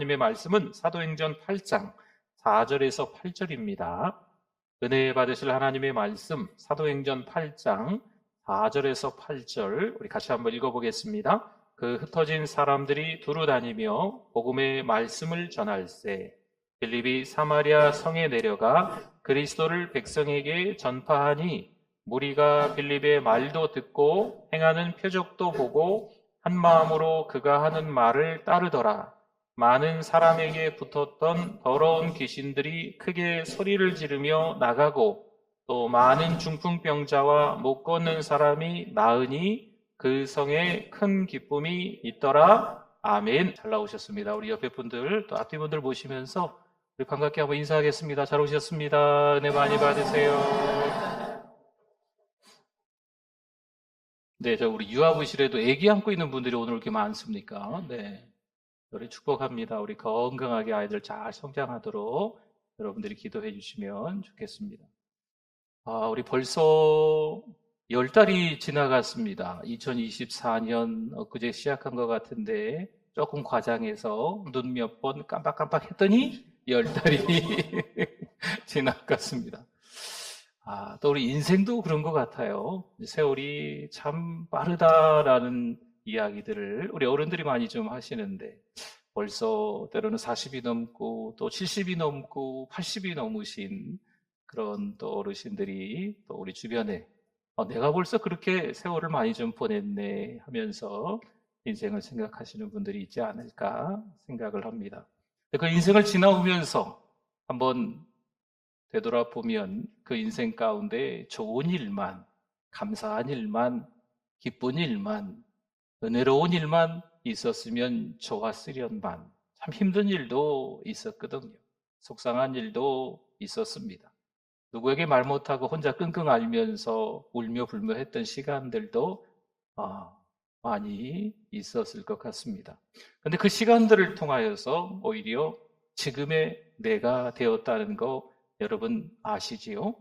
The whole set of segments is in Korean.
하나님의 말씀은 사도행전 8장 4절에서 8절입니다. 은혜 받으실 하나님의 말씀 사도행전 8장 4절에서 8절 우리 같이 한번 읽어보겠습니다. 그 흩어진 사람들이 두루 다니며 복음의 말씀을 전할세 빌립이 사마리아 성에 내려가 그리스도를 백성에게 전파하니 무리가 빌립의 말도 듣고 행하는 표적도 보고 한 마음으로 그가 하는 말을 따르더라. 많은 사람에게 붙었던 더러운 귀신들이 크게 소리를 지르며 나가고 또 많은 중풍병자와 못 걷는 사람이 나으니 그 성에 큰 기쁨이 있더라. 아멘. 잘 나오셨습니다. 우리 옆에 분들 또 앞뒤 분들 보시면서 우리 반갑게 한번 인사하겠습니다. 잘 오셨습니다. 은혜 많이 받으세요. 네, 우리 유아부실에도 아기 안고 있는 분들이 오늘 이렇게 많습니까? 네. 우리 축복합니다. 우리 건강하게 아이들 잘 성장하도록 여러분들이 기도해 주시면 좋겠습니다. 우리 벌써 10달이 지나갔습니다. 2024년 엊그제 시작한 것 같은데 조금 과장해서 눈 몇 번 깜빡깜빡 했더니 10달이 지나갔습니다. 또 우리 인생도 그런 것 같아요. 세월이 참 빠르다라는 이야기들을 우리 어른들이 많이 좀 하시는데 벌써 때로는 40이 넘고 또 70이 넘고 80이 넘으신 그런 또 어르신들이 또 우리 주변에 내가 벌써 그렇게 세월을 많이 좀 보냈네 하면서 인생을 생각하시는 분들이 있지 않을까 생각을 합니다. 그 인생을 지나오면서 한번 되돌아보면 그 인생 가운데 좋은 일만, 감사한 일만, 기쁜 일만, 은혜로운 일만 있었으면 좋았으련만 참 힘든 일도 있었거든요. 속상한 일도 있었습니다. 누구에게 말 못하고 혼자 끙끙 앓면서 울며 불며 했던 시간들도 많이 있었을 것 같습니다. 그런데 그 시간들을 통하여서 오히려 지금의 내가 되었다는 거 여러분 아시지요?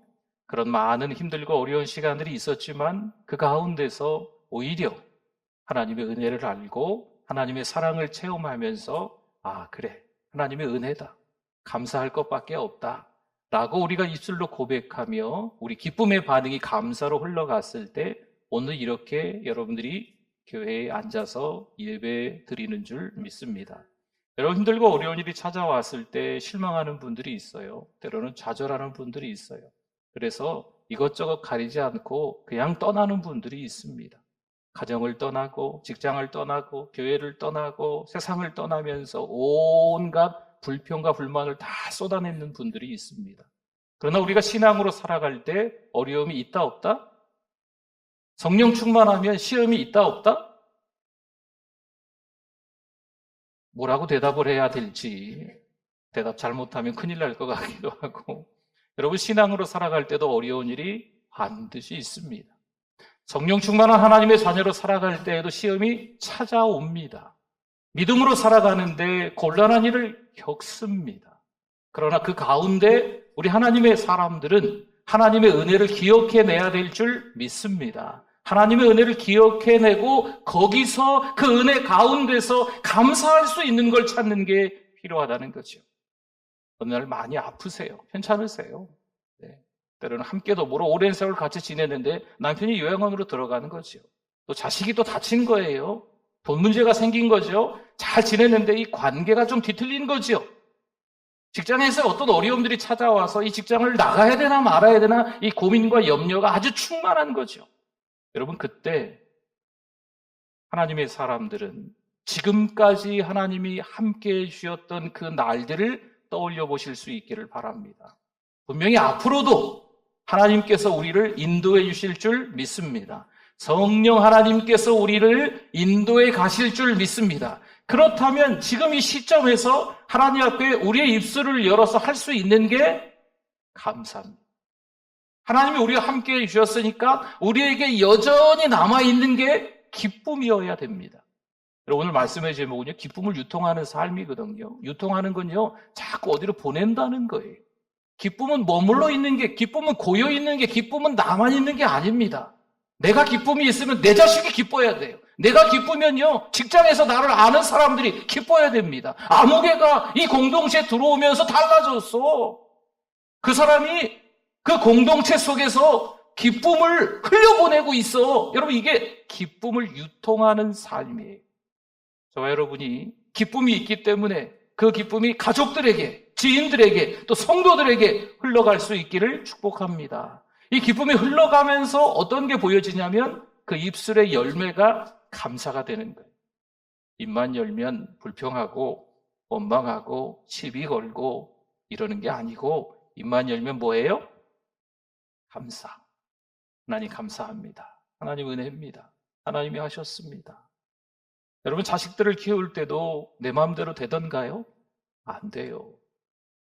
그런 많은 힘들고 어려운 시간들이 있었지만 그 가운데서 오히려 하나님의 은혜를 알고 하나님의 사랑을 체험하면서 그래 하나님의 은혜다 감사할 것밖에 없다 라고 우리가 입술로 고백하며 우리 기쁨의 반응이 감사로 흘러갔을 때 오늘 이렇게 여러분들이 교회에 앉아서 예배 드리는 줄 믿습니다. 여러분 힘들고 어려운 일이 찾아왔을 때 실망하는 분들이 있어요. 때로는 좌절하는 분들이 있어요. 그래서 이것저것 가리지 않고 그냥 떠나는 분들이 있습니다. 가정을 떠나고 직장을 떠나고 교회를 떠나고 세상을 떠나면서 온갖 불평과 불만을 다 쏟아내는 분들이 있습니다. 그러나 우리가 신앙으로 살아갈 때 어려움이 있다 없다? 성령 충만하면 시험이 있다 없다? 뭐라고 대답을 해야 될지 대답 잘못하면 큰일 날 것 같기도 하고 여러분 신앙으로 살아갈 때도 어려운 일이 반드시 있습니다. 성령 충만한 하나님의 자녀로 살아갈 때에도 시험이 찾아옵니다. 믿음으로 살아가는데 곤란한 일을 겪습니다. 그러나 그 가운데 우리 하나님의 사람들은 하나님의 은혜를 기억해내야 될 줄 믿습니다. 하나님의 은혜를 기억해내고 거기서 그 은혜 가운데서 감사할 수 있는 걸 찾는 게 필요하다는 거죠. 어느 날 많이 아프세요. 괜찮으세요? 네. 때로는 함께도 모로 오랜 세월 같이 지내는데 남편이 요양원으로 들어가는 거죠. 또 자식이 또 다친 거예요. 돈 문제가 생긴 거죠. 잘 지냈는데 이 관계가 좀 뒤틀린 거죠. 직장에서 어떤 어려움들이 찾아와서 이 직장을 나가야 되나 말아야 되나 이 고민과 염려가 아주 충만한 거죠. 여러분 그때 하나님의 사람들은 지금까지 하나님이 함께해 주셨던 그 날들을 떠올려 보실 수 있기를 바랍니다. 분명히 앞으로도 하나님께서 우리를 인도해 주실 줄 믿습니다. 성령 하나님께서 우리를 인도해 가실 줄 믿습니다. 그렇다면 지금 이 시점에서 하나님 앞에 우리의 입술을 열어서 할 수 있는 게 감사합니다. 하나님이 우리와 함께해 주셨으니까 우리에게 여전히 남아있는 게 기쁨이어야 됩니다. 오늘 말씀의 제목은요, 기쁨을 유통하는 삶이거든요. 유통하는 건요, 자꾸 어디로 보낸다는 거예요. 기쁨은 머물러 있는 게, 기쁨은 고여 있는 게, 기쁨은 나만 있는 게 아닙니다. 내가 기쁨이 있으면 내 자식이 기뻐야 돼요. 내가 기쁘면요, 직장에서 나를 아는 사람들이 기뻐야 됩니다. 아무개가 이 공동체에 들어오면서 달라졌어. 그 사람이 그 공동체 속에서 기쁨을 흘려보내고 있어. 여러분, 이게 기쁨을 유통하는 삶이에요. 저와 여러분이 기쁨이 있기 때문에 그 기쁨이 가족들에게, 지인들에게, 또 성도들에게 흘러갈 수 있기를 축복합니다. 이 기쁨이 흘러가면서 어떤 게 보여지냐면 그 입술의 열매가 감사가 되는 거예요. 입만 열면 불평하고 원망하고 시비 걸고 이러는 게 아니고, 입만 열면 뭐예요? 감사. 하나님 감사합니다. 하나님 은혜입니다. 하나님이 하셨습니다. 여러분, 자식들을 키울 때도 내 마음대로 되던가요? 안 돼요.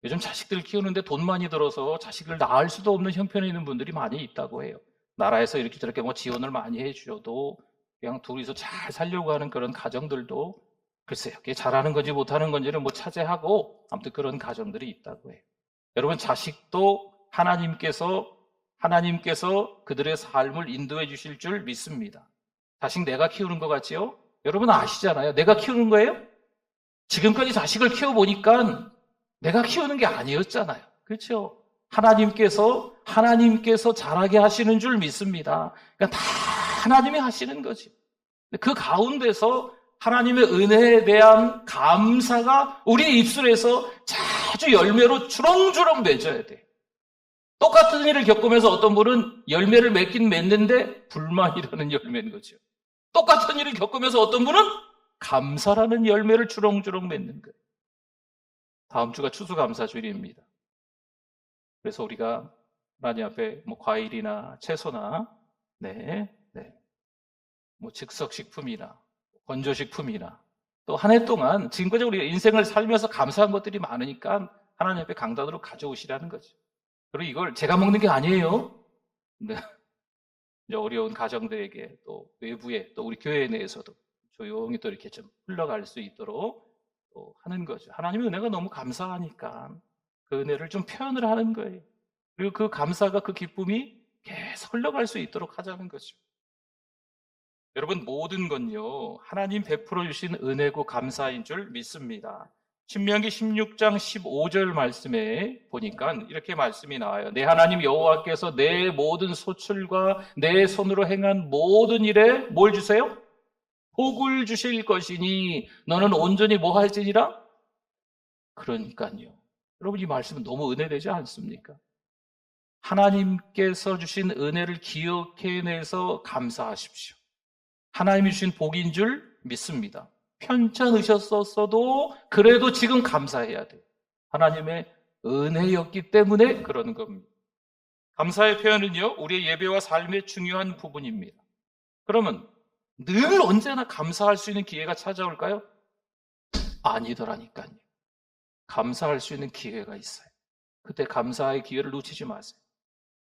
요즘 자식들 키우는데 돈 많이 들어서 자식을 낳을 수도 없는 형편에 있는 분들이 많이 있다고 해요. 나라에서 이렇게 저렇게 지원을 많이 해주셔도 그냥 둘이서 잘 살려고 하는 그런 가정들도 글쎄요, 그게 잘하는 건지 못하는 건지는 차제하고 아무튼 그런 가정들이 있다고 해요. 여러분, 자식도 하나님께서 그들의 삶을 인도해 주실 줄 믿습니다. 자식 내가 키우는 것 같지요? 여러분 아시잖아요. 내가 키우는 거예요? 지금까지 자식을 키워보니까 내가 키우는 게 아니었잖아요. 그렇죠? 하나님께서 잘하게 하시는 줄 믿습니다. 그러니까 다 하나님이 하시는 거지. 그 가운데서 하나님의 은혜에 대한 감사가 우리 입술에서 자주 열매로 주렁주렁 맺어야 돼. 똑같은 일을 겪으면서 어떤 분은 열매를 맺긴 맺는데 불만이라는 열매인 거죠. 똑같은 일을 겪으면서 어떤 분은 감사라는 열매를 주렁주렁 맺는 거예요. 다음 주가 추수감사주일입니다. 그래서 우리가 하나님 앞에 과일이나 채소나 즉석식품이나 건조식품이나 또 한 해 동안 지금까지 우리가 인생을 살면서 감사한 것들이 많으니까 하나님 앞에 강단으로 가져오시라는 거죠. 그리고 이걸 제가 먹는 게 아니에요. 네. 이제 어려운 가정들에게 또 외부에 또 우리 교회 내에서도 조용히 또 이렇게 좀 흘러갈 수 있도록 또 하는 거죠. 하나님의 은혜가 너무 감사하니까 그 은혜를 좀 표현을 하는 거예요. 그리고 그 감사가, 그 기쁨이 계속 흘러갈 수 있도록 하자는 거죠. 여러분, 모든 건요, 하나님 베풀어 주신 은혜고 감사인 줄 믿습니다. 신명기 16장 15절 말씀에 보니까 이렇게 말씀이 나와요. 내 하나님 여호와께서 내 모든 소출과 내 손으로 행한 모든 일에 뭘 주세요? 복을 주실 것이니 너는 온전히 뭐 할지니라? 그러니까요. 여러분, 이 말씀은 너무 은혜되지 않습니까? 하나님께서 주신 은혜를 기억해내서 감사하십시오. 하나님이 주신 복인 줄 믿습니다. 편찮으셨었어도 그래도 지금 감사해야 돼요. 하나님의 은혜였기 때문에 그러는 겁니다. 감사의 표현은요, 우리의 예배와 삶의 중요한 부분입니다. 그러면 늘 언제나 감사할 수 있는 기회가 찾아올까요? 아니더라니까요. 감사할 수 있는 기회가 있어요. 그때 감사의 기회를 놓치지 마세요.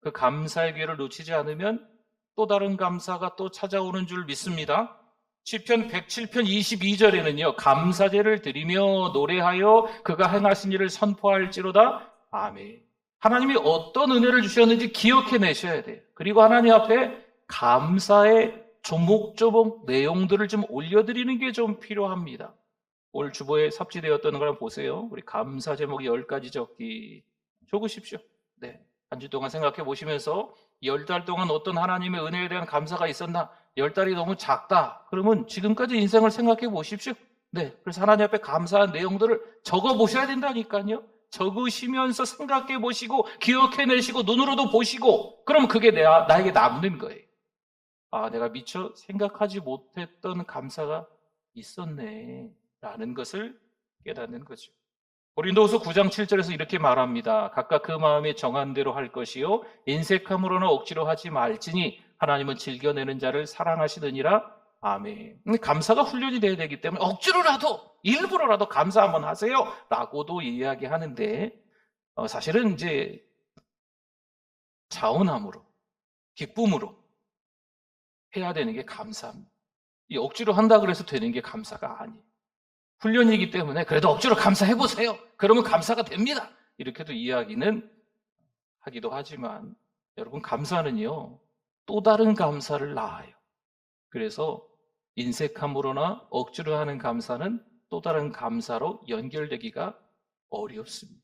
그 감사의 기회를 놓치지 않으면 또 다른 감사가 또 찾아오는 줄 믿습니다. 시편 107편 22절에는요. 감사제를 드리며 노래하여 그가 행하신 일을 선포할지로다. 아멘. 하나님이 어떤 은혜를 주셨는지 기억해내셔야 돼요. 그리고 하나님 앞에 감사의 조목조목 내용들을 좀 올려드리는 게 좀 필요합니다. 올 주보에 삽지되었던 걸 보세요. 우리 감사 제목이 10가지 적으십시오. 네. 한 주 동안 생각해 보시면서 10달 동안 어떤 하나님의 은혜에 대한 감사가 있었나? 10달이 너무 작다. 그러면 지금까지 인생을 생각해 보십시오. 네. 그래서 하나님 앞에 감사한 내용들을 적어 보셔야 된다니까요. 적으시면서 생각해 보시고 기억해 내시고 눈으로도 보시고, 그러면 그게 나에게 남는 거예요. 아, 내가 미처 생각하지 못했던 감사가 있었네 라는 것을 깨닫는 거죠. 고린도후서 9장 7절에서 이렇게 말합니다. 각각 그 마음에 정한 대로 할 것이요 인색함으로나 억지로 하지 말지니 하나님은 즐겨내는 자를 사랑하시느니라. 아멘. 감사가 훈련이 돼야 되기 때문에 억지로라도 일부러라도 감사 한번 하세요 라고도 이야기하는데, 사실은 이제 자원함으로 기쁨으로 해야 되는 게 감사합니다. 이 억지로 한다 그래서 되는 게 감사가 아니에요. 훈련이기 때문에 그래도 억지로 감사해보세요. 그러면 감사가 됩니다. 이렇게도 이야기는 하기도 하지만, 여러분, 감사는요 또 다른 감사를 낳아요. 그래서 인색함으로나 억지로 하는 감사는 또 다른 감사로 연결되기가 어렵습니다.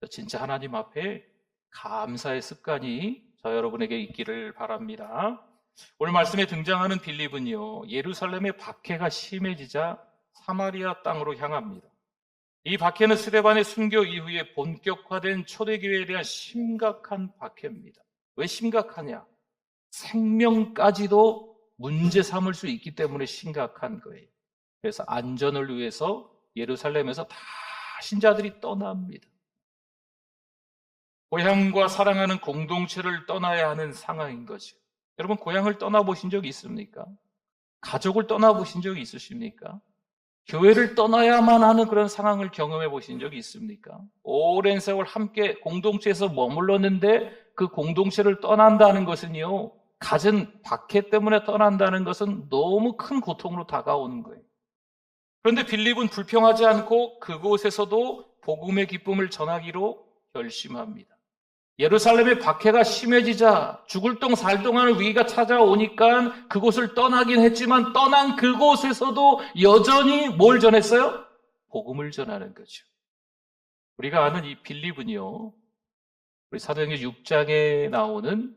진짜 하나님 앞에 감사의 습관이 저 여러분에게 있기를 바랍니다. 오늘 말씀에 등장하는 빌립은요, 예루살렘의 박해가 심해지자 사마리아 땅으로 향합니다. 이 박해는 스데반의 순교 이후에 본격화된 초대교회에 대한 심각한 박해입니다. 왜 심각하냐? 생명까지도 문제 삼을 수 있기 때문에 심각한 거예요. 그래서 안전을 위해서 예루살렘에서 다 신자들이 떠납니다. 고향과 사랑하는 공동체를 떠나야 하는 상황인 거죠. 여러분, 고향을 떠나보신 적이 있습니까? 가족을 떠나보신 적이 있으십니까? 교회를 떠나야만 하는 그런 상황을 경험해 보신 적이 있습니까? 오랜 세월 함께 공동체에서 머물렀는데 그 공동체를 떠난다는 것은요, 갖은 박해 때문에 떠난다는 것은 너무 큰 고통으로 다가오는 거예요. 그런데 빌립은 불평하지 않고 그곳에서도 복음의 기쁨을 전하기로 결심합니다. 예루살렘의 박해가 심해지자 죽을 똥 살 똥하는 위기가 찾아오니까 그곳을 떠나긴 했지만 떠난 그곳에서도 여전히 뭘 전했어요? 복음을 전하는 거죠. 우리가 아는 이 빌립은요, 우리 사도행전 6장에 나오는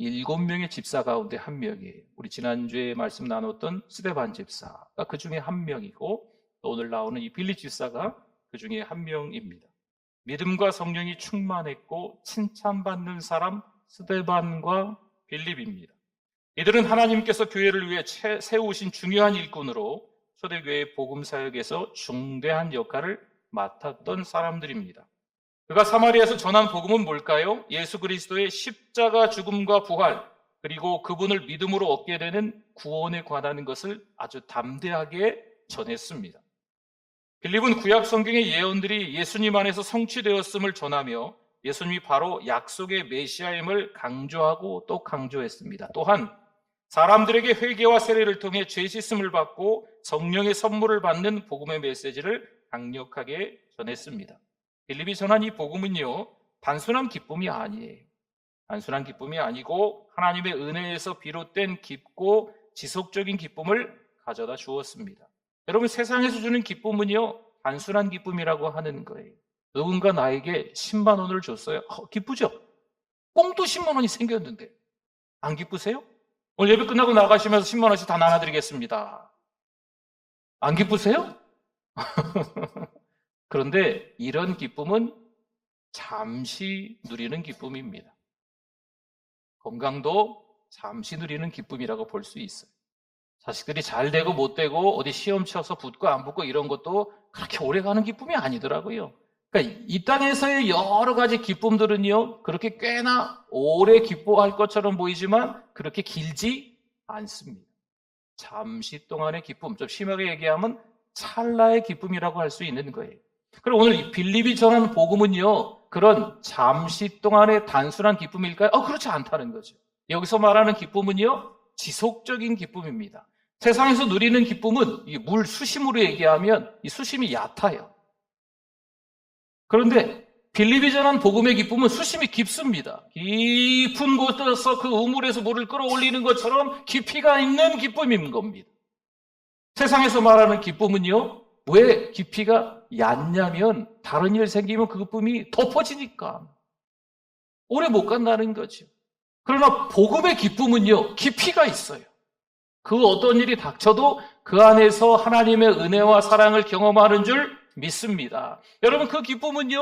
7명의 집사 가운데 한 명이에요. 우리 지난주에 말씀 나눴던 스데반 집사가 그 중에 한 명이고, 또 오늘 나오는 이 빌립 집사가 그 중에 한 명입니다. 믿음과 성령이 충만했고 칭찬받는 사람 스데반과 빌립입니다. 이들은 하나님께서 교회를 위해 세우신 중요한 일꾼으로 초대교회의 복음 사역에서 중대한 역할을 맡았던 사람들입니다. 그가 사마리아에서 전한 복음은 뭘까요? 예수 그리스도의 십자가 죽음과 부활, 그리고 그분을 믿음으로 얻게 되는 구원에 관한 것을 아주 담대하게 전했습니다. 빌립은 구약 성경의 예언들이 예수님 안에서 성취되었음을 전하며 예수님이 바로 약속의 메시아임을 강조하고 또 강조했습니다. 또한 사람들에게 회개와 세례를 통해 죄 씻음을 받고 성령의 선물을 받는 복음의 메시지를 강력하게 전했습니다. 빌립이 전한 이 복음은요, 단순한 기쁨이 아니에요. 단순한 기쁨이 아니고 하나님의 은혜에서 비롯된 깊고 지속적인 기쁨을 가져다 주었습니다. 여러분, 세상에서 주는 기쁨은요, 단순한 기쁨이라고 하는 거예요. 누군가 나에게 10만 원을 줬어요. 기쁘죠? 꽁도 10만 원이 생겼는데 안 기쁘세요? 오늘 예배 끝나고 나가시면서 10만 원씩 다 나눠드리겠습니다. 안 기쁘세요? 그런데 이런 기쁨은 잠시 누리는 기쁨입니다. 건강도 잠시 누리는 기쁨이라고 볼 수 있어요. 자식들이 잘 되고 못 되고 어디 시험 쳐서 붙고 안 붙고 이런 것도 그렇게 오래 가는 기쁨이 아니더라고요. 그러니까 이 땅에서의 여러 가지 기쁨들은요, 그렇게 꽤나 오래 기뻐할 것처럼 보이지만 그렇게 길지 않습니다. 잠시 동안의 기쁨, 좀 심하게 얘기하면 찰나의 기쁨이라고 할 수 있는 거예요. 그리고 오늘 이 빌립이 전하는 복음은요, 그런 잠시 동안의 단순한 기쁨일까요? 그렇지 않다는 거죠. 여기서 말하는 기쁨은요, 지속적인 기쁨입니다. 세상에서 누리는 기쁨은 이 물 수심으로 얘기하면 이 수심이 얕아요. 그런데 빌립이 전한 복음의 기쁨은 수심이 깊습니다. 깊은 곳에서 그 우물에서 물을 끌어올리는 것처럼 깊이가 있는 기쁨인 겁니다. 세상에서 말하는 기쁨은요, 왜 깊이가 얕냐면 다른 일 생기면 그 기쁨이 덮어지니까 오래 못 간다는 거죠. 그러나 복음의 기쁨은요, 깊이가 있어요. 그 어떤 일이 닥쳐도 그 안에서 하나님의 은혜와 사랑을 경험하는 줄 믿습니다. 여러분, 그 기쁨은요,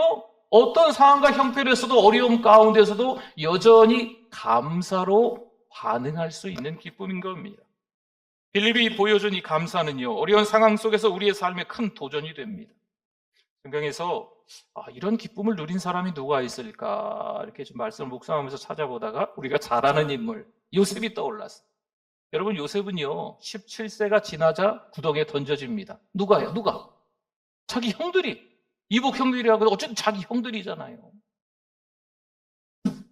어떤 상황과 형편에서도 어려움 가운데서도 여전히 감사로 반응할 수 있는 기쁨인 겁니다. 빌립이 보여준 이 감사는요, 어려운 상황 속에서 우리의 삶에 큰 도전이 됩니다. 성경에서 이런 기쁨을 누린 사람이 누가 있을까 이렇게 좀 말씀을 묵상하면서 찾아보다가 우리가 잘 아는 인물 요셉이 떠올랐어요. 여러분, 요셉은요 17세가 지나자 구덩이에 던져집니다. 누가요? 누가? 자기 형들이, 이복 형들이라고 어쨌든 자기 형들이잖아요.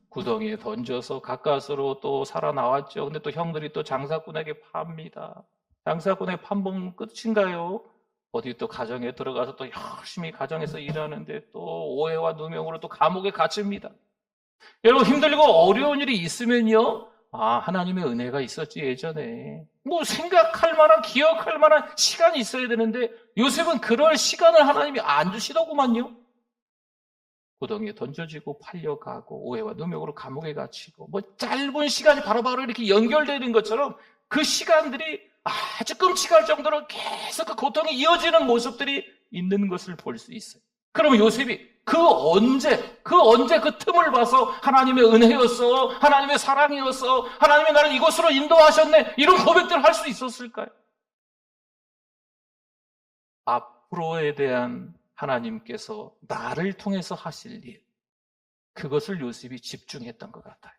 구덩이에 던져서 가까스로 또 살아나왔죠. 근데 또 형들이 또 장사꾼에게 팝니다. 장사꾼의 판봉 끝인가요? 어디 또 가정에 들어가서 또 열심히 가정에서 일하는데 또 오해와 누명으로 또 감옥에 갇힙니다. 여러분, 힘들고 어려운 일이 있으면요, 아, 하나님의 은혜가 있었지 예전에. 뭐 생각할 만한, 기억할 만한 시간이 있어야 되는데 요셉은 그럴 시간을 하나님이 안 주시더구만요. 구덩이에 던져지고 팔려가고 오해와 누명으로 감옥에 갇히고 뭐 짧은 시간이 바로바로 이렇게 연결되는 것처럼 그 시간들이 아주 끔찍할 정도로 계속 그 고통이 이어지는 모습들이 있는 것을 볼 수 있어요. 그러면 요셉이 그 언제 그 틈을 봐서 하나님의 은혜였어, 하나님의 사랑이었어, 하나님의 나를 이곳으로 인도하셨네, 이런 고백들을 할 수 있었을까요? 앞으로에 대한 하나님께서 나를 통해서 하실 일, 그것을 요셉이 집중했던 것 같아요.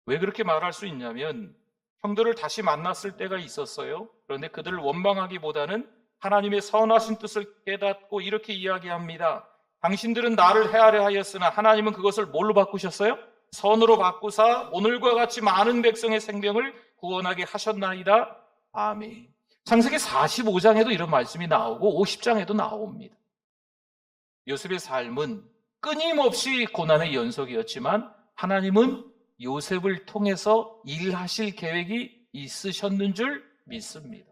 왜 그렇게 말할 수 있냐면 형들을 다시 만났을 때가 있었어요. 그런데 그들을 원망하기보다는 하나님의 선하신 뜻을 깨닫고 이렇게 이야기합니다. 당신들은 나를 해하려 하였으나 하나님은 그것을 뭘로 바꾸셨어요? 선으로 바꾸사 오늘과 같이 많은 백성의 생명을 구원하게 하셨나이다. 아멘. 창세기 45장에도 이런 말씀이 나오고 50장에도 나옵니다. 요셉의 삶은 끊임없이 고난의 연속이었지만 하나님은 요셉을 통해서 일하실 계획이 있으셨는 줄 믿습니다.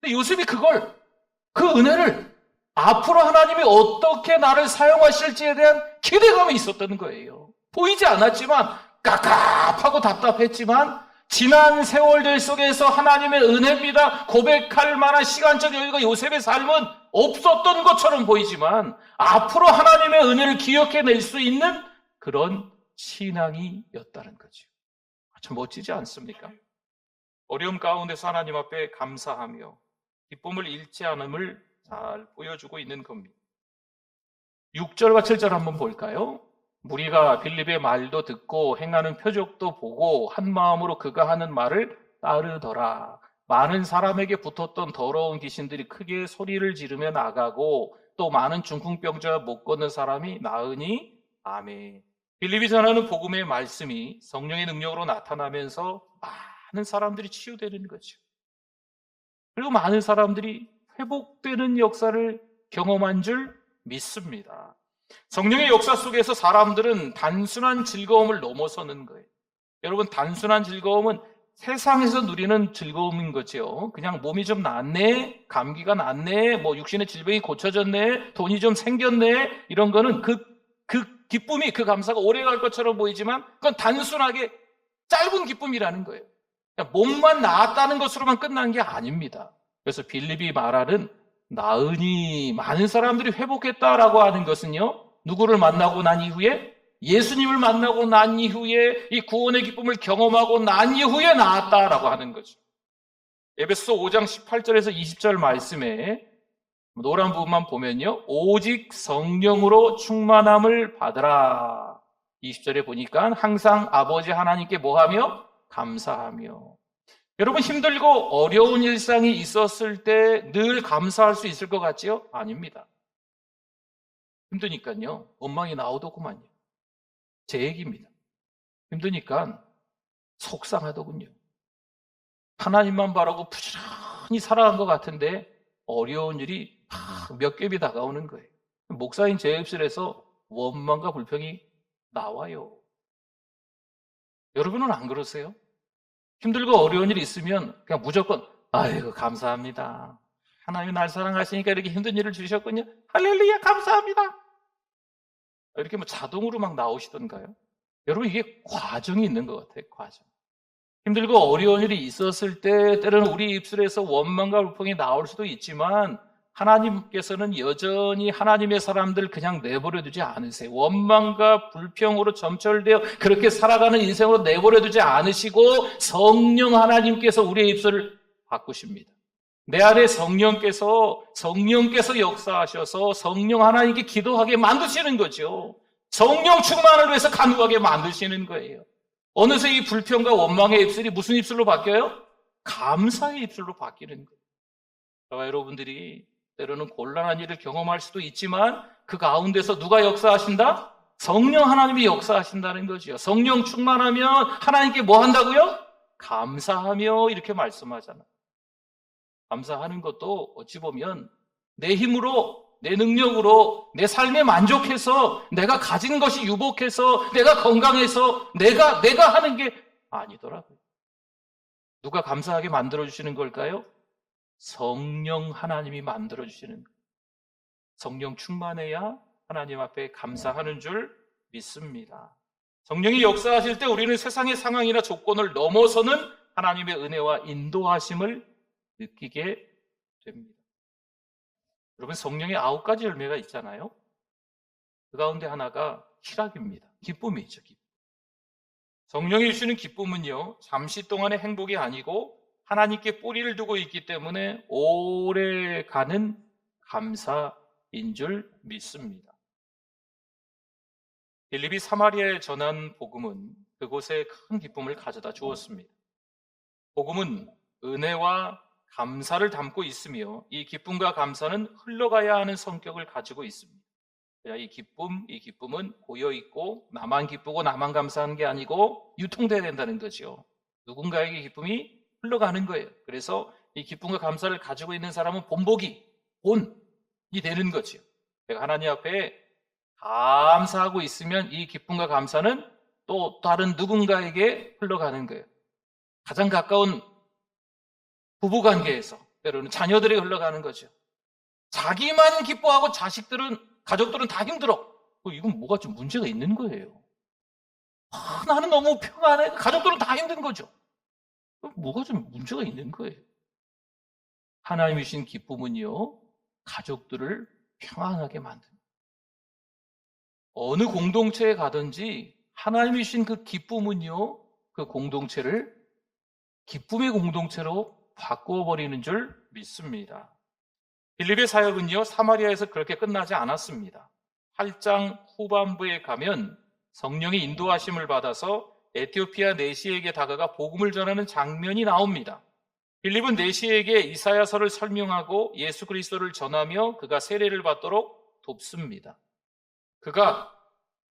근데 요셉이 그 은혜를 앞으로 하나님이 어떻게 나를 사용하실지에 대한 기대감이 있었다는 거예요. 보이지 않았지만 깝깝하고 답답했지만 지난 세월들 속에서 하나님의 은혜입니다 고백할 만한 시간적 여유가 요셉의 삶은 없었던 것처럼 보이지만 앞으로 하나님의 은혜를 기억해낼 수 있는 그런 신앙이었다는 거죠. 참 멋지지 않습니까? 어려움 가운데서 하나님 앞에 감사하며 기쁨을 잃지 않음을 잘 보여주고 있는 겁니다. 6절과 7절 한번 볼까요? 무리가 빌립의 말도 듣고 행하는 표적도 보고 한 마음으로 그가 하는 말을 따르더라. 많은 사람에게 붙었던 더러운 귀신들이 크게 소리를 지르며 나가고 또 많은 중풍병자와 못 걷는 사람이 나으니 아멘. 빌립이 전하는 복음의 말씀이 성령의 능력으로 나타나면서 많은 사람들이 치유되는 거죠. 그리고 많은 사람들이 회복되는 역사를 경험한 줄 믿습니다. 성령의 역사 속에서 사람들은 단순한 즐거움을 넘어서는 거예요. 여러분, 단순한 즐거움은 세상에서 누리는 즐거움인 거죠. 그냥 몸이 좀 낫네, 감기가 낫네, 뭐 육신의 질병이 고쳐졌네, 돈이 좀 생겼네, 이런 거는 그 기쁨이, 그 감사가 오래 갈 것처럼 보이지만 그건 단순하게 짧은 기쁨이라는 거예요. 그냥 몸만 나았다는 것으로만 끝난 게 아닙니다. 그래서 빌립이 말하는 나으니 많은 사람들이 회복했다라고 하는 것은요, 누구를 만나고 난 이후에? 예수님을 만나고 난 이후에 이 구원의 기쁨을 경험하고 난 이후에 나았다라고 하는 거죠. 에베소서 5장 18절에서 20절 말씀에 노란 부분만 보면요, 오직 성령으로 충만함을 받으라. 20절에 보니까 항상 아버지 하나님께 뭐하며? 감사하며. 여러분, 힘들고 어려운 일상이 있었을 때 늘 감사할 수 있을 것 같지요? 아닙니다. 힘드니까요, 원망이 나오더구만요. 제 얘기입니다. 힘드니까 속상하더군요. 하나님만 바라고 부지런히 살아간 것 같은데 어려운 일이 몇 겹이 다가오는 거예요. 목사인 제 입술에서 원망과 불평이 나와요. 여러분은 안 그러세요? 힘들고 어려운 일이 있으면 그냥 무조건 아이고 감사합니다. 하나님이 날 사랑하시니까 이렇게 힘든 일을 주셨군요. 할렐루야 감사합니다. 이렇게 뭐 자동으로 막 나오시던가요? 여러분, 이게 과정이 있는 것 같아요. 과정. 힘들고 어려운 일이 있었을 때 때로는 우리 입술에서 원망과 불평이 나올 수도 있지만 하나님께서는 여전히 하나님의 사람들 그냥 내버려 두지 않으세요. 원망과 불평으로 점철되어 그렇게 살아가는 인생으로 내버려 두지 않으시고 성령 하나님께서 우리의 입술을 바꾸십니다. 내 안에 성령께서 역사하셔서 성령 하나님께 기도하게 만드시는 거죠. 성령 충만을 위해서 간구하게 만드시는 거예요. 어느새 이 불평과 원망의 입술이 무슨 입술로 바뀌어요? 감사의 입술로 바뀌는 거예요. 저와 여러분들이 때로는 곤란한 일을 경험할 수도 있지만 그 가운데서 누가 역사하신다? 성령 하나님이 역사하신다는 거죠. 성령 충만하면 하나님께 뭐 한다고요? 감사하며 이렇게 말씀하잖아요. 감사하는 것도 어찌 보면 내 힘으로, 내 능력으로, 내 삶에 만족해서, 내가 가진 것이 유복해서, 내가 건강해서, 내가 하는 게 아니더라고요. 누가 감사하게 만들어주시는 걸까요? 성령 하나님이 만들어주시는 거예요. 성령 충만해야 하나님 앞에 감사하는 줄 믿습니다. 성령이 역사하실 때 우리는 세상의 상황이나 조건을 넘어서는 하나님의 은혜와 인도하심을 느끼게 됩니다. 여러분, 성령의 9가지 열매가 있잖아요. 그 가운데 하나가 희락입니다. 기쁨이죠. 기쁨. 성령이 주시는 기쁨은요, 잠시 동안의 행복이 아니고 하나님께 뿌리를 두고 있기 때문에 오래 가는 감사인 줄 믿습니다. 빌립이 사마리아에 전한 복음은 그곳에 큰 기쁨을 가져다 주었습니다. 복음은 은혜와 감사를 담고 있으며 이 기쁨과 감사는 흘러가야 하는 성격을 가지고 있습니다. 이 기쁨은 고여있고 나만 기쁘고 나만 감사하는 게 아니고 유통돼야 된다는 거죠. 누군가에게 기쁨이 흘러가는 거예요. 그래서 이 기쁨과 감사를 가지고 있는 사람은 본이 되는 거죠. 내가 하나님 앞에 감사하고 있으면 이 기쁨과 감사는 또 다른 누군가에게 흘러가는 거예요. 가장 가까운 부부관계에서 때로는 자녀들에게 흘러가는 거죠. 자기만 기뻐하고 가족들은 다 힘들어. 이건 뭐가 좀 문제가 있는 거예요. 나는 너무 평안해. 가족들은 다 힘든 거죠. 뭐가 좀 문제가 있는 거예요. 하나님이 주신 기쁨은요, 가족들을 평안하게 만듭니다. 어느 공동체에 가든지 하나님이 주신 그 기쁨은요, 그 공동체를 기쁨의 공동체로 바꾸어버리는 줄 믿습니다. 빌립의 사역은요, 사마리아에서 그렇게 끝나지 않았습니다. 8장 후반부에 가면 성령의 인도하심을 받아서 에티오피아 내시에게 다가가 복음을 전하는 장면이 나옵니다. 빌립은 내시에게 이사야서를 설명하고 예수 그리스도를 전하며 그가 세례를 받도록 돕습니다. 그가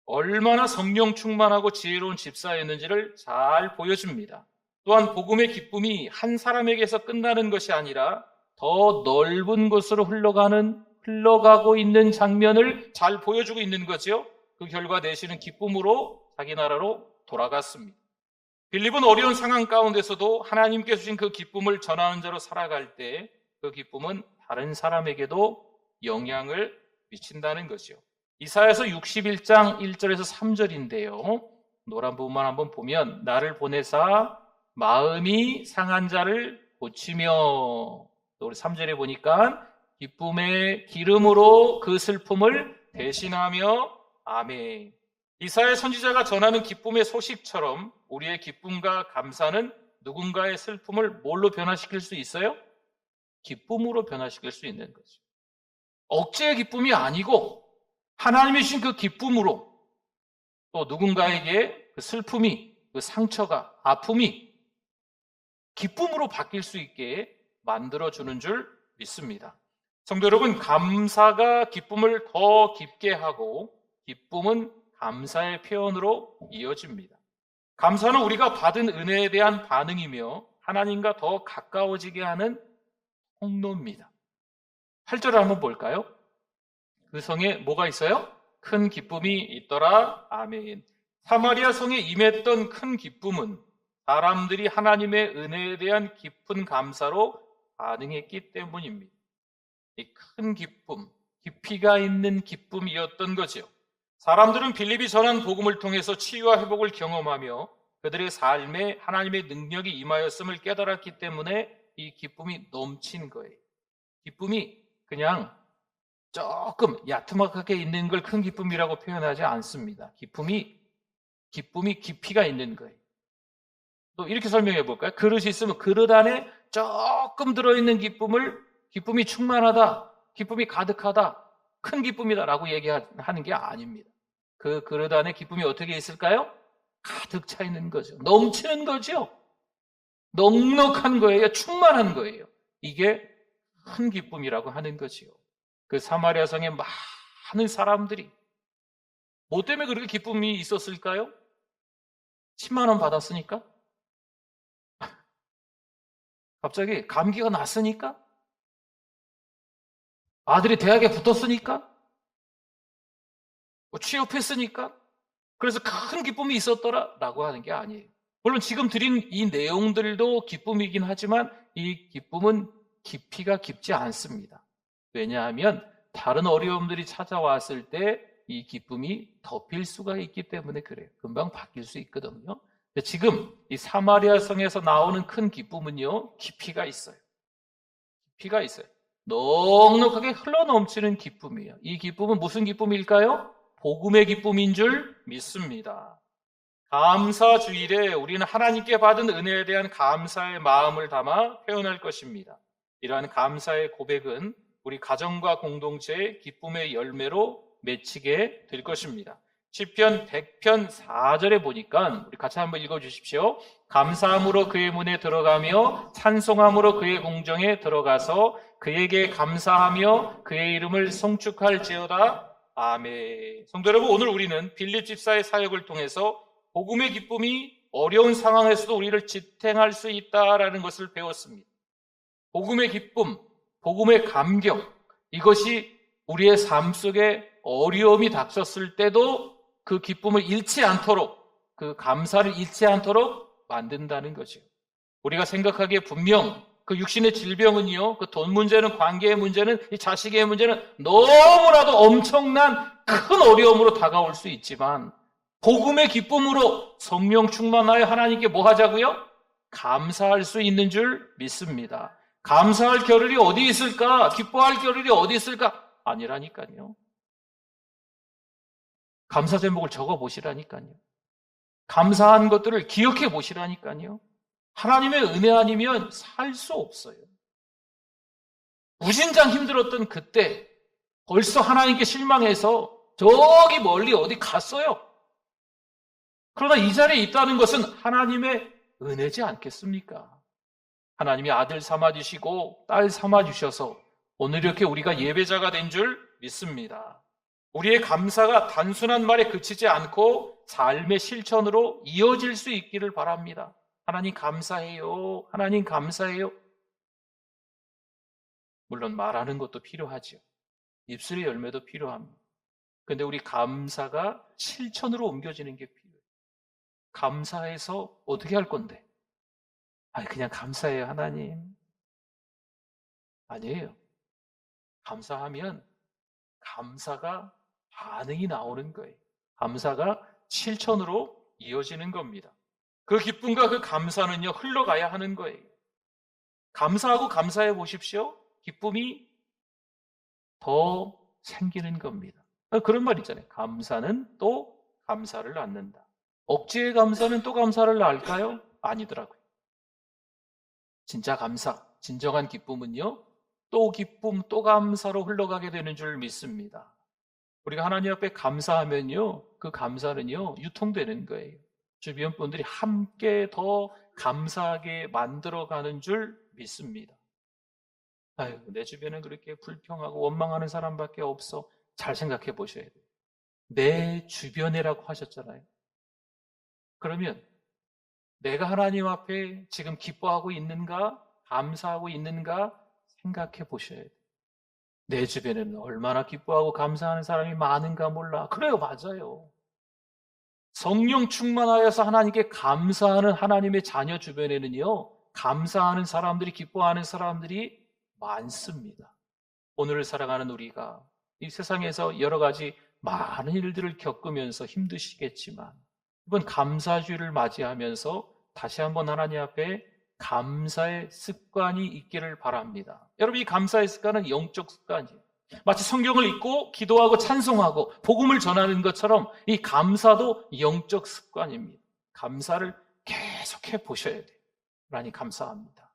얼마나 성령 충만하고 지혜로운 집사였는지를 잘 보여줍니다. 또한 복음의 기쁨이 한 사람에게서 끝나는 것이 아니라 더 넓은 곳으로 흘러가고 있는 장면을 잘 보여주고 있는 거죠. 그 결과 내시는 기쁨으로 자기 나라로 돌아갔습니다. 빌립은 어려운 상황 가운데서도 하나님께 주신 그 기쁨을 전하는 자로 살아갈 때 그 기쁨은 다른 사람에게도 영향을 미친다는 거죠. 이사야서 61장 1절에서 3절인데요. 노란 부분만 한번 보면 나를 보내사 마음이 상한 자를 고치며, 또 우리 3절에 보니까 기쁨의 기름으로 그 슬픔을 대신하며, 아멘. 이사야 선지자가 전하는 기쁨의 소식처럼 우리의 기쁨과 감사는 누군가의 슬픔을 뭘로 변화시킬 수 있어요? 기쁨으로 변화시킬 수 있는 거죠. 억지의 기쁨이 아니고 하나님이 주신 그 기쁨으로 또 누군가에게 그 슬픔이, 그 상처가, 아픔이 기쁨으로 바뀔 수 있게 만들어주는 줄 믿습니다. 성도 여러분, 감사가 기쁨을 더 깊게 하고 기쁨은 감사의 표현으로 이어집니다. 감사는 우리가 받은 은혜에 대한 반응이며 하나님과 더 가까워지게 하는 통로입니다. 8절을 한번 볼까요? 그 성에 뭐가 있어요? 큰 기쁨이 있더라. 아멘. 사마리아 성에 임했던 큰 기쁨은 사람들이 하나님의 은혜에 대한 깊은 감사로 반응했기 때문입니다. 이 큰 기쁨, 깊이가 있는 기쁨이었던 거죠. 사람들은 빌립이 전한 복음을 통해서 치유와 회복을 경험하며 그들의 삶에 하나님의 능력이 임하였음을 깨달았기 때문에 이 기쁨이 넘친 거예요. 기쁨이 그냥 조금 야트막하게 있는 걸 큰 기쁨이라고 표현하지 않습니다. 기쁨이 깊이가 있는 거예요. 또 이렇게 설명해 볼까요? 그릇이 있으면 그릇 안에 조금 들어있는 기쁨이 충만하다, 기쁨이 가득하다, 큰 기쁨이다라고 얘기하는 게 아닙니다. 그 그릇 안에 기쁨이 어떻게 있을까요? 가득 차 있는 거죠. 넘치는 거죠. 넉넉한 거예요. 충만한 거예요. 이게 큰 기쁨이라고 하는 거지요. 그 사마리아 성에 많은 사람들이 뭐 때문에 그렇게 기쁨이 있었을까요? 10만 원 받았으니까? 갑자기 감기가 났으니까? 아들이 대학에 붙었으니까? 취업했으니까? 그래서 큰 기쁨이 있었더라? 라고 하는 게 아니에요. 물론 지금 드린 이 내용들도 기쁨이긴 하지만 이 기쁨은 깊이가 깊지 않습니다. 왜냐하면 다른 어려움들이 찾아왔을 때 이 기쁨이 덮일 수가 있기 때문에 그래요. 금방 바뀔 수 있거든요. 지금 이 사마리아 성에서 나오는 큰 기쁨은요, 깊이가 있어요. 깊이가 있어요. 넉넉하게 흘러넘치는 기쁨이에요. 이 기쁨은 무슨 기쁨일까요? 복음의 기쁨인 줄 믿습니다. 감사 주일에 우리는 하나님께 받은 은혜에 대한 감사의 마음을 담아 표현할 것입니다. 이러한 감사의 고백은 우리 가정과 공동체의 기쁨의 열매로 맺히게 될 것입니다. 시편 100편 4절에 보니까 우리 같이 한번 읽어주십시오. 감사함으로 그의 문에 들어가며 찬송함으로 그의 공정에 들어가서 그에게 감사하며 그의 이름을 송축할지어다. 아멘. 성도 여러분, 오늘 우리는 빌립 집사의 사역을 통해서 복음의 기쁨이 어려운 상황에서도 우리를 지탱할 수 있다라는 것을 배웠습니다. 복음의 기쁨, 복음의 감격, 이것이 우리의 삶 속에 어려움이 닥쳤을 때도 그 기쁨을 잃지 않도록, 그 감사를 잃지 않도록 만든다는 거죠. 우리가 생각하기에 분명 그 육신의 질병은요, 그 돈 문제는, 관계의 문제는, 이 자식의 문제는 너무나도 엄청난 큰 어려움으로 다가올 수 있지만 복음의 기쁨으로 성령 충만하여 하나님께 뭐 하자고요? 감사할 수 있는 줄 믿습니다. 감사할 겨를이 어디 있을까? 기뻐할 겨를이 어디 있을까? 아니라니까요. 감사 제목을 적어 보시라니까요. 감사한 것들을 기억해 보시라니까요. 하나님의 은혜 아니면 살 수 없어요. 무진장 힘들었던 그때 벌써 하나님께 실망해서 저기 멀리 어디 갔어요. 그러나 이 자리에 있다는 것은 하나님의 은혜지 않겠습니까? 하나님이 아들 삼아주시고 딸 삼아주셔서 오늘 이렇게 우리가 예배자가 된 줄 믿습니다. 우리의 감사가 단순한 말에 그치지 않고 삶의 실천으로 이어질 수 있기를 바랍니다. 하나님 감사해요. 하나님 감사해요. 물론 말하는 것도 필요하죠. 입술의 열매도 필요합니다. 그런데 우리 감사가 실천으로 옮겨지는 게 필요해요. 감사해서 어떻게 할 건데? 그냥 감사해요, 하나님. 아니에요. 감사하면 감사가 반응이 나오는 거예요. 감사가 실천으로 이어지는 겁니다. 그 기쁨과 그 감사는요, 흘러가야 하는 거예요. 감사하고 감사해 보십시오. 기쁨이 더 생기는 겁니다. 그런 말 있잖아요. 감사는 또 감사를 낳는다. 억지의 감사는 또 감사를 낳을까요? 아니더라고요. 진짜 감사, 진정한 기쁨은요, 또 기쁨, 또 감사로 흘러가게 되는 줄 믿습니다. 우리가 하나님 앞에 감사하면요, 그 감사는요, 유통되는 거예요. 주변 분들이 함께 더 감사하게 만들어가는 줄 믿습니다. 내 주변엔 그렇게 불평하고 원망하는 사람밖에 없어. 잘 생각해 보셔야 돼요. 내 주변이라고 하셨잖아요. 그러면 내가 하나님 앞에 지금 기뻐하고 있는가, 감사하고 있는가 생각해 보셔야 돼요. 내 주변에는 얼마나 기뻐하고 감사하는 사람이 많은가 몰라. 그래요, 맞아요. 성령 충만하여서 하나님께 감사하는 하나님의 자녀 주변에는요, 감사하는 사람들이, 기뻐하는 사람들이 많습니다. 오늘을 살아가는 우리가 이 세상에서 여러 가지 많은 일들을 겪으면서 힘드시겠지만 이번 감사주일을 맞이하면서 다시 한번 하나님 앞에 감사의 습관이 있기를 바랍니다. 여러분, 이 감사의 습관은 영적 습관이에요. 마치 성경을 읽고 기도하고 찬송하고 복음을 전하는 것처럼 이 감사도 영적 습관입니다. 감사를 계속해 보셔야 돼요. 하나님 감사합니다.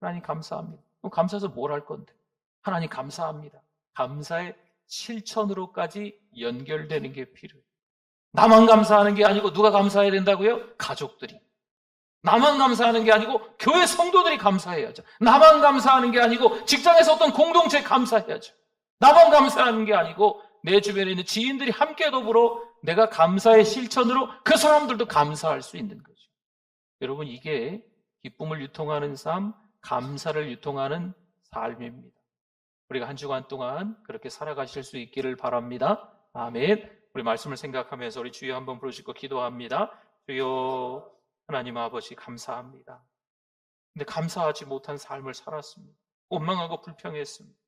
하나님 감사합니다. 그럼 감사해서 뭘 할 건데? 하나님 감사합니다. 감사의 실천으로까지 연결되는 게 필요해요. 나만 감사하는 게 아니고 누가 감사해야 된다고요? 가족들이. 나만 감사하는 게 아니고 교회 성도들이 감사해야죠. 나만 감사하는 게 아니고 직장에서 어떤 공동체 감사해야죠. 나만 감사하는 게 아니고 내 주변에 있는 지인들이 함께 더불어 내가 감사의 실천으로 그 사람들도 감사할 수 있는 거죠. 여러분, 이게 기쁨을 유통하는 삶, 감사를 유통하는 삶입니다. 우리가 한 주간 동안 그렇게 살아가실 수 있기를 바랍니다. 아멘. 우리 말씀을 생각하면서 우리 주여 한번 부르시고 기도합니다. 주여, 하나님 아버지 감사합니다. 근데 감사하지 못한 삶을 살았습니다. 원망하고 불평했습니다.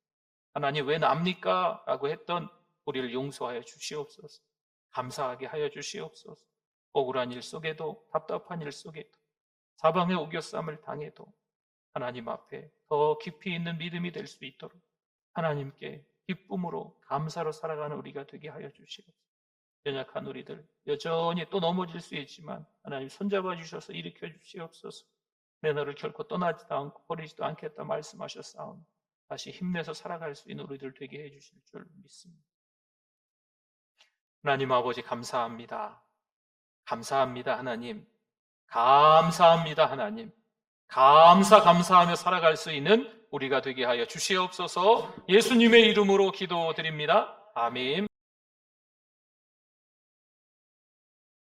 하나님 왜 납니까? 라고 했던 우리를 용서하여 주시옵소서. 감사하게 하여 주시옵소서. 억울한 일 속에도 답답한 일 속에도 사방의 우겨쌈을 당해도 하나님 앞에 더 깊이 있는 믿음이 될 수 있도록 하나님께 기쁨으로 감사로 살아가는 우리가 되게 하여 주시옵소서. 연약한 우리들 여전히 또 넘어질 수 있지만 하나님 손잡아 주셔서 일으켜 주시옵소서. 내 너를 결코 떠나지도 않고 버리지도 않겠다 말씀하셨사오니 다시 힘내서 살아갈 수 있는 우리들 되게 해주실 줄 믿습니다. 하나님 아버지 감사합니다. 감사합니다 하나님. 감사합니다 하나님. 감사하며 살아갈 수 있는 우리가 되게 하여 주시옵소서. 예수님의 이름으로 기도드립니다. 아멘.